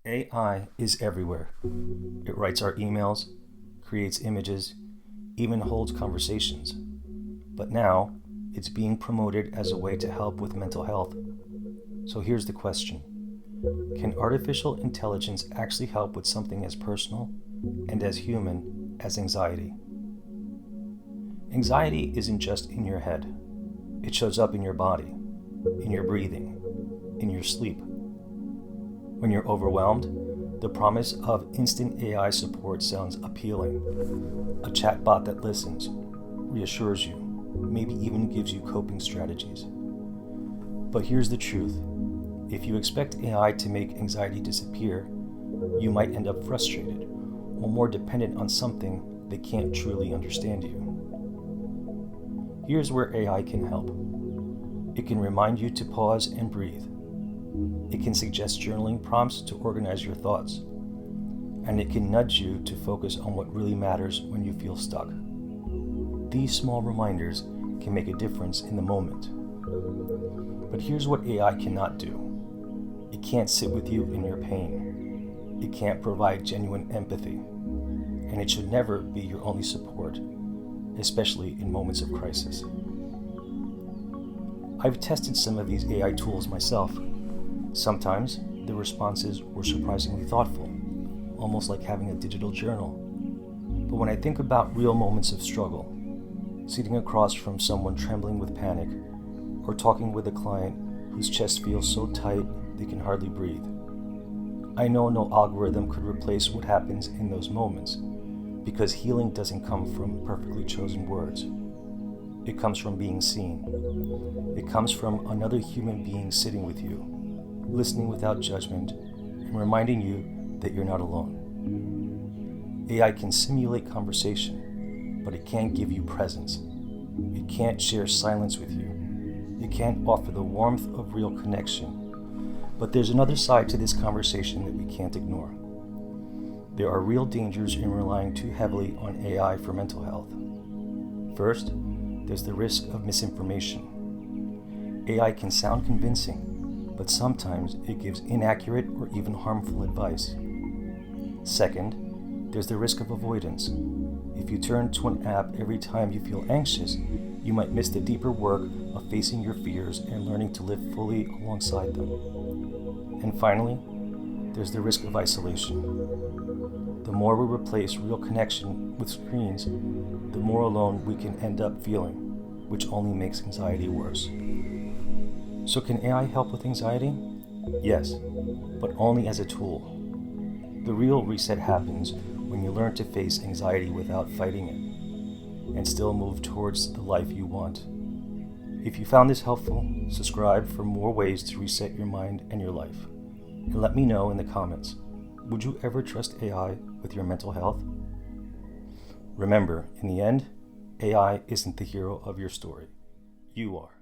AI is everywhere. It writes our emails, creates images, even holds conversations. But now, it's being promoted as a way to help with mental health. So here's the question. Can artificial intelligence actually help with something as personal and as human as anxiety? Anxiety isn't just in your head. It shows up in your body, in your breathing, in your sleep. When you're overwhelmed, the promise of instant AI support sounds appealing. A chatbot that listens, reassures you, maybe even gives you coping strategies. But here's the truth. If you expect AI to make anxiety disappear, you might end up frustrated or more dependent on something that can't truly understand you. Here's where AI can help. It can remind you to pause and breathe. It can suggest journaling prompts to organize your thoughts. And it can nudge you to focus on what really matters when you feel stuck. These small reminders can make a difference in the moment. But here's what AI cannot do. It can't sit with you in your pain. It can't provide genuine empathy. And it should never be your only support, especially in moments of crisis. I've tested some of these AI tools myself. Sometimes the responses were surprisingly thoughtful, almost like having a digital journal. But when I think about real moments of struggle, sitting across from someone trembling with panic, or talking with a client whose chest feels so tight they can hardly breathe, I know no algorithm could replace what happens in those moments, because healing doesn't come from perfectly chosen words. It comes from being seen. It comes from another human being sitting with you, listening without judgment, and reminding you that you're not alone. AI can simulate conversation, but it can't give you presence. It can't share silence with you. It can't offer the warmth of real connection. But there's another side to this conversation that we can't ignore. There are real dangers in relying too heavily on AI for mental health. First, there's the risk of misinformation. AI can sound convincing, but sometimes it gives inaccurate or even harmful advice. Second, there's the risk of avoidance. If you turn to an app every time you feel anxious, you might miss the deeper work of facing your fears and learning to live fully alongside them. And finally, there's the risk of isolation. The more we replace real connection with screens, the more alone we can end up feeling, which only makes anxiety worse. So can AI help with anxiety? Yes, but only as a tool. The real reset happens when you learn to face anxiety without fighting it, and still move towards the life you want. If you found this helpful, subscribe for more ways to reset your mind and your life. And let me know in the comments, would you ever trust AI with your mental health? Remember, in the end, AI isn't the hero of your story. You are.